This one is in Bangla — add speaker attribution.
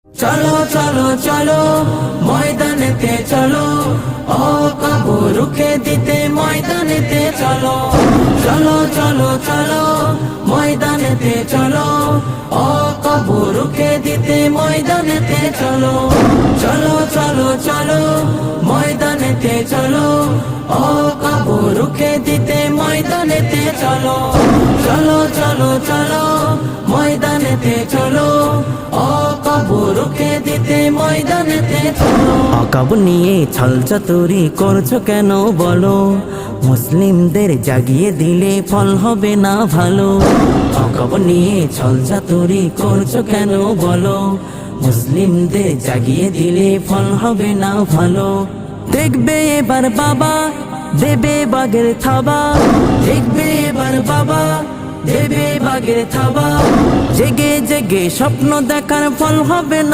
Speaker 1: চলো চলো চলো ময়দানেতে চলো, ও কাবু রুখে দিতে ময়দানেতে চলো। চলো চলো চলো ময়দানেতে চলো, ও কাবু রুখে দিতে ময়দানেতে চলো। চলো চলো চলো ময়দানেতে চলো, ও কাবু রুখে দিতে ময়দানেতে চলো। চলো চলো চলো ময়দানেতে চলো, ও কাবু রুখে দিতে ময়দানেতে চলো।
Speaker 2: আকাব নিয়ে ছল চাতুরি করছো কেন বলো, মুসলিমদের জাগিয়ে দিলে ফল হবে না ভালো। আকাব নিয়ে ছল চাতুরি করছো কেন বলো, মুসলিমদের জাগিয়ে দিলে ফল হবে না ভালো। দেখবে এবার বাবা দেবে বাগের থাবা,
Speaker 1: দেখবে এবার বাবা দেবে বাগের থাবা।
Speaker 2: জেগে জেগে স্বপ্ন দেখার ফল হবে না